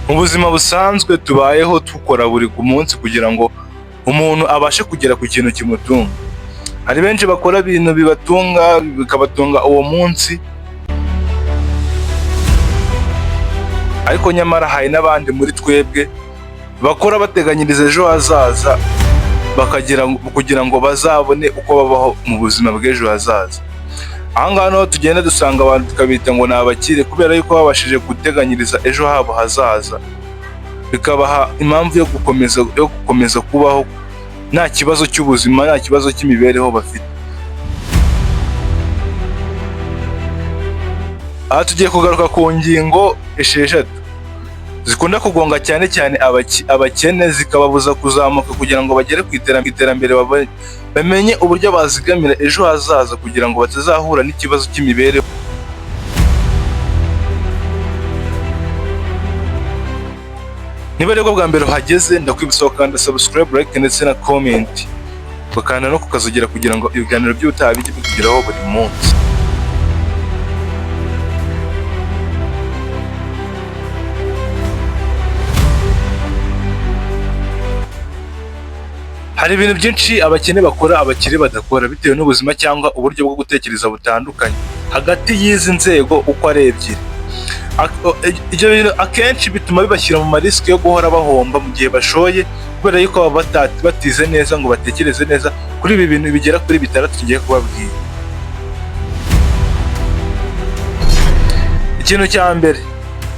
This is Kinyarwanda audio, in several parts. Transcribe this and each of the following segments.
Mu buzima busanzwe tubayeho dukora buri munsi kugira ngo umuntu abashe kugera ku kintu kimutunga. Hari benshi bakora ibintu bibatunga bikabatunga uwo munsi, ariko nyamara hari n'abandi muri twebwe bakora bateganyiriza ejo hazaza kugira ngo bazabone uko babaho mu buzima bw'ejo hazaza. Aha ngaha niho tugenda dusanga abantu tukabita ngo ni abakire kubera yuko babashije guteganyiriza ejo habo hazaza, bikabaha impamvu yo gukomeza kubaho nta kibazo cy'ubuzima, nta kibazo cy'imibereho bafite. Aha tugiye kugaruka ku ngingo esheshatu zikunda kugonga cyane cyane abakene, zikababuza kuzamuka kugira ngo bagere ku iterambere, bamenye uburyo bazigamira ejo hazaza kugira ngo batazahura n'ikibazo cy'imibereho. Niba aribwo bwa mbere uhageze, ndakwibutsa gukanda subscribe, like ndetse na comment, ukanda no kukazogera kugira ngo ibiganiro by'ubutaha bijye bikugeraho buri munsi. Hari ibintu byinshi abakene bakora abakire badakora bitewe n'ubuzima cyangwa uburyo bwo gutekereza butandukanye hagati y'izi nzego uko ari ebyiri. Ibyo bintu akenshi bituma bibashyira mu marisike yo guhora bahomba mu gihe bashoye, kubera yuko baba batize neza ngo batekereze neza kuri ibi bintu bigera kuri bitandatu tugiye kubabwira. Ikintu cya mbere,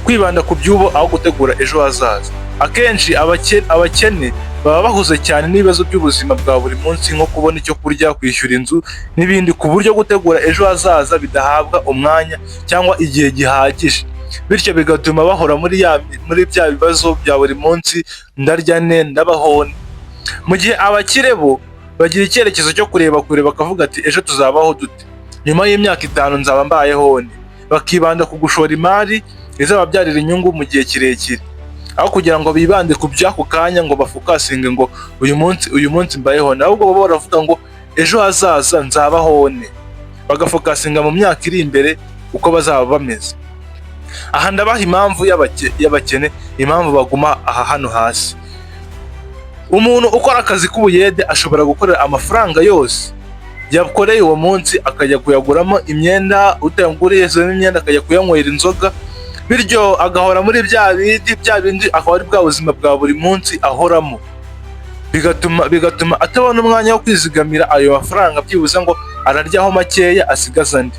kwibanda ku by'ubu aho gutegura ejo hazaza. Akenshi abakene baba bahuze cyane n'ibibazo by'ubuzima bwa buri munsi, nko kubona icyo kurya, kwishyura inzu n'ibindi, ku buryo gutegura ejo hazaza bidahabwa umwanya cyangwa igihe gihagije, bityo bigatuma bahora muri bya bibazo bya buri munsi, ndarya ne ndabaho ne. Mu gihe abakire bo bagira icyerekezo cyo kureba kure, bakavuga ati ejo tuzabaho dute, nyuma y'imyaka 5 nzaba mbayeho ne, bakibanda ku gushora imari izababyarira inyungu mu gihe kirekire, aho kugira ngo bibande ku by'ako kanya ngo bafokasinge ngo uyu munsi mbayeho ne, ahubwo baba baravuga ngo ejo hazaza nzabaho ne, bagafokasinga mu myaka iri imbere uko bazaba bameze. Aha ndabaha impamvu y'abakene, impamvu baguma hano hasi. Umuntu ukora akazi k'ubuyede ashobora gukorera amafaranga yose yakoreye uwo munsi akajya kuyaguramo imyenda, utayaguriyemo imyenda akajya kuyanywera inzoga, bityo agahora muri bya bindi akaba ari bwa buzima bwa buri munsi ahoramo, bigatuma atabona umwanya wo kwizigamira ayo mafaranga, byibuze ngo araryaho makeya asigaza andi.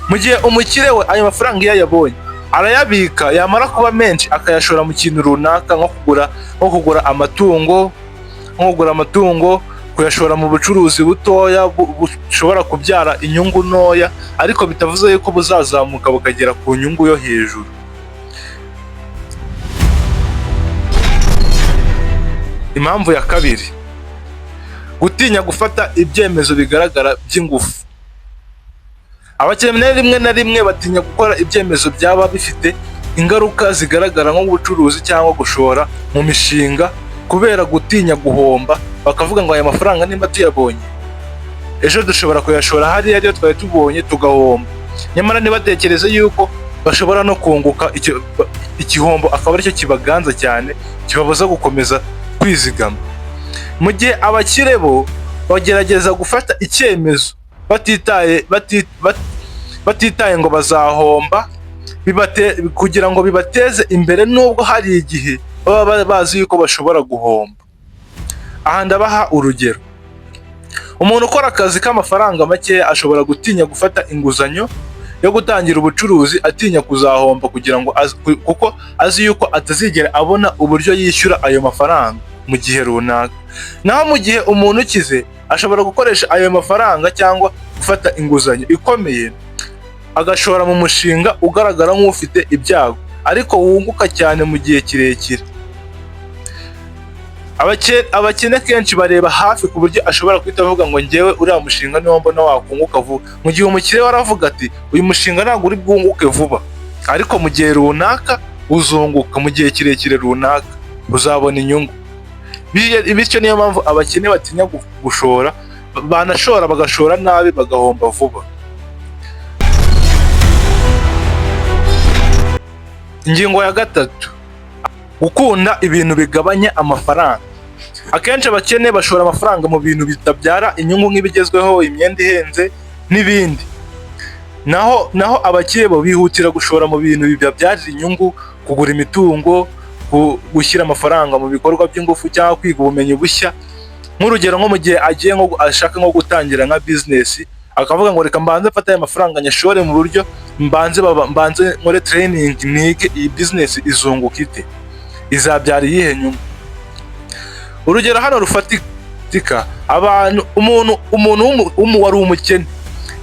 Mu gihe umukire we ayo mafaranga iyo ayabonye arayabika, yamara kuba menshi akayashora mu kintu runaka, nko kugura amatungo, kuyashora mu bucuruzi butoya bushobora kubyara inyungu ntoya, ariko bitavuze yuko buzazamuka bukagera ku nyungu yo hejuru. Impamvu ya kabiri, gutinya gufata ibyemezo bigaragara by'ingufu. Abakene rimwe na rimwe batinya gukora ibyemezo byaba bifite ingaruka zigaragara nko gucuruza cyangwa gushora mu mishinga, kubera gutinya guhomba. Bakavuga ngo aya mafaranga nimba tuyabonye ejo dushobora kuyashora hariya ariyo twari tubonye tugahomba, nyamara ntibatekereze yuko bashobora no kunguka. Igihombo akaba aricyo kibaganza cyane, kibabuza gukomeza kwizigama. Mu gihe abakire bo bagerageza gufata icyemezo batitaye ngo bazahomba, kugira ngo bibateze imbere, nubwo hari igihe baba bazi yuko bashobora guhomba. Aha ndabaha urugero. Umuntu ukora akazi k'amafaranga make ashobora gutinya gufata inguzanyo yo gutangira ubucuruzi, atinya kuzahomba kuko azi yuko atazigera abona uburyo yishyura ayo mafaranga mu gihe runaka. Naho mu gihe umuntu ukize ashobora gukoresha ayo mafaranga cyangwa gufata inguzanyo ikomeye, agashora mu mushinga ugaragara nk'ufite ibyago ariko wunguka cyane mu gihe kirekire. Abakene kenshi bareba hafi ku buryo ashobora guhita avuga ngo njyewe uriya mushinga niwo mbona wakunguka vuba, mu gihe umukire we aravuga ati uyu mushinga ntabwo uri bwunguke vuba, ariko mu gihe runaka uzunguka, mu gihe kirekire runaka uzabona inyungu. Bityo niyo mpamvu abakene batinya gushora, banashora bagashora nabi bagahomba vuba. Ingingo ya gatatu, gukunda ibintu bigabanya amafaranga. Akenshi abakene bashora amafaranga mu bintu bitabyara inyungu nk'ibigezweho, imyenda ihenze n'ibindi. Naho abakire bo bihutira gushora mu bintu bibabyarira inyungu, kugura imitungo, gushyira amafaranga mu bikorwa by'ingufu cyangwa kwiga ubumenyi bushya. Nk'urugero, nko mu gihe agiye ashaka nko gutangira nka business, akavuga ngo reka mbanze mfate aya mafaranga nyashore mu buryo mbanze nkore training, nige iyi business izunguka ite, izabyara iyihe nyungu. Urugero hano rufatika, umuntu wari umukene,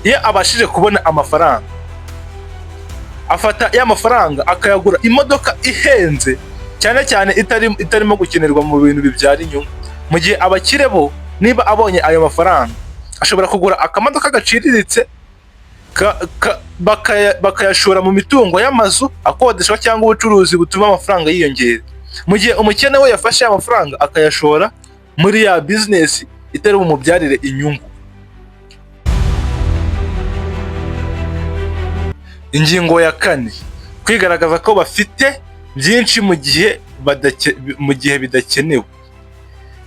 iyo abashije kubona amafaranga, afata ya mafaranga akayagura imodoka ihenze cyane cyane itarimo gukenerwa mu bintu bibyara inyungu. Mu gihe abakire bo, niba abonye ayo mafaranga, ashobora kugura akamodoka gaciriritse bakayashora mu mitungo y'amazu akodeshwa cyangwa ubucuruzi butuma amafaranga yiyongera. Mu gihe umukene we yafashe amafaranga akayashora muri ya business itari bumubyarire inyungu. Ingingo ya 4, kwigaragaza ko bafite byinshi mu gihe bidakenewe.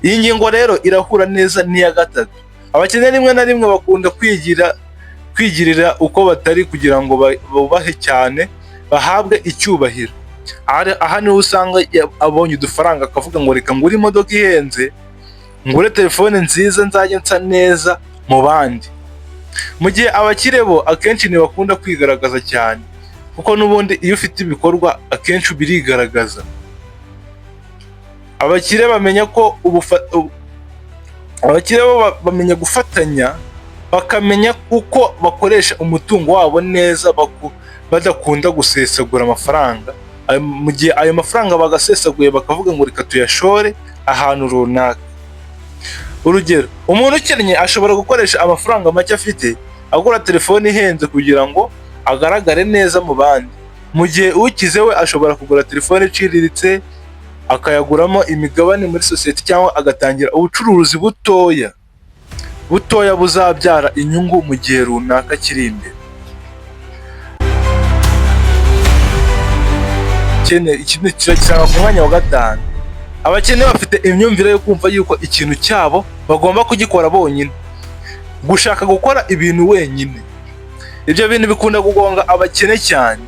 Iyi ngingo rero irahura neza n'iya 3. Abakene rimwe na rimwe bakunda kwigirira uko batari kugira ngo bubahe cyane, bahabwe icyubahiro. Aha niho usanga abonye udufaranga akavuga ngo reka ngure imodoka ihenze, ngure telefone nziza, nzajya nsa neza mu bandi. Mu gihe abakire bo akenshi ntibakunda kwigaragaza cyane, kuko n'ubundi iyo ufite ibikorwa akenshi birigaragaza. Abakire bamenya bamenya gufatanya, bakamenya uko bakoresha umutungo wabo neza, badakunda gusesagura amafaranga. Mu gihe ayo mafaranga bagasesaguye bakavuga ngo reka tuyashore ahantu runaka. Urugero, umuntu ukennye ashobora gukoresha amafaranga make afite agura telefone ihenze kugira ngo agaragare neza mu bandi. Mu gihe ukize we ashobora kugura telefone iciriritse, akayaguramo imigabane muri sosiyete cyangwa agatangira ubucuruzi butoya buzabyara inyungu mu gihe runaka kiri imbere. Ikindi kirasanga ku mwanya wa 5. Abakene bafite imyumvire yo kumva yuko ikintu cyabo bagomba kugikora bonyine, gushaka gukora ibintu wenyine. Ibyo bintu bikunda kugonga abakene cyane,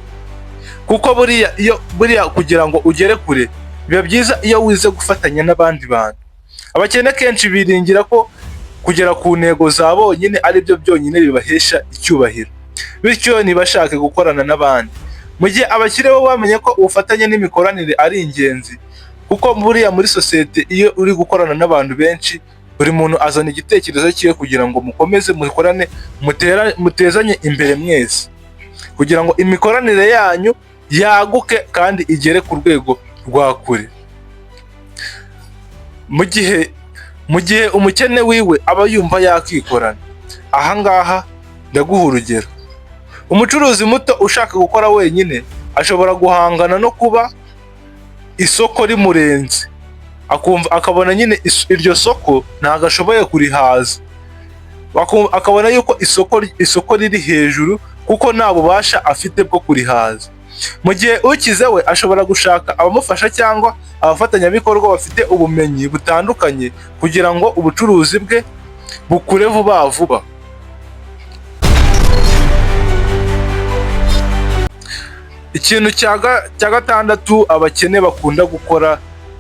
kuko buriya kugira ngo ugere kure biba byiza iyo wize gufatanya n'abandi bantu. Abakene kenshi biringira ko kugera ku ntego za bonyine ari byo byonyine bibahesha icyubahiro, bityo ntibashake gukorana n'abandi. Mu gihe abakire bo bamenye ko ubufatanye n'imikoranire ari ingenzi, kuko buriya muri sosiyete iyo uri gukorana n'abantu benshi, buri muntu azana igitekerezo cyiwe kugira ngo mukomeze mukorane, mutezanye imbere mwese, kugira ngo imikoranire yanyu yaguke kandi igere ku rwego rwa kure. Mu gihe umukene wiwe aba yumva yakikorana, ahangaha ndaguha urugero. Umucuruzi muto ushaka gukora wenyine ashobora guhangana no kuba isoko rimurenze, akabona nyine iryo soko ntabwo ashoboye kurihaza, akabona yuko isoko riri hejuru kuko nta bubasha afite bwo kurihaza. Mu gihe ukize we ashobora gushaka abamufasha cyangwa abafatanyabikorwa bafite ubumenyi butandukanye kugira ngo ubucuruzi bwe bukure vuba vuba. Ikintu cya 6 abakene bakunda gukora,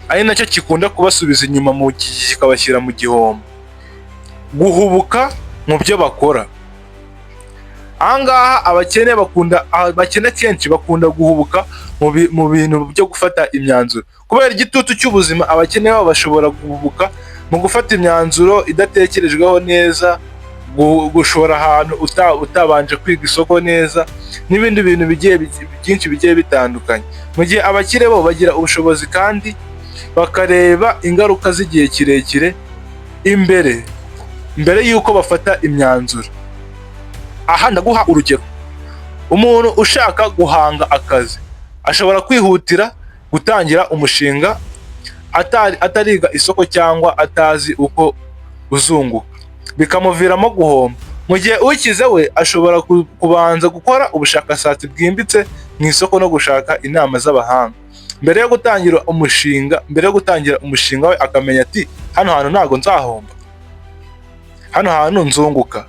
ari nacyo kikunda kubasubiza inyuma kikabashyira mu gihombo: guhubuka mu byo bakora. Ahangaha abakene kenshi bakunda guhubuka mu bintu byo gufata imyanzuro. Kubera igitutu cy'ubuzima, abakene babo bashobora guhubuka mu gufata imyanzuro idatekerejweho neza, gushora ahantu utabanje kwiga isoko neza, n'ibindi bintu byinshi bigiye bitandukanye. Mu gihe abakire bo bagira ubushobozi kandi bakareba ingaruka z'igihe kirekire mbere y'uko bafata imyanzuro. Aha ndaguha urugero: umuntu ushaka guhanga akazi ashobora kwihutira gutangira umushinga atariga isoko cyangwa atazi uko uzunguka, bikamuviramo guhomba. Mu gihe ukize we ashobora kubanza gukora ubushakashatsi bwimbitse mu isoko no gushaka inama z'abahanga. mbere yo gutangira umushinga we akamenya ati hano hantu ntago nzahomba, hano hantu nzunguka,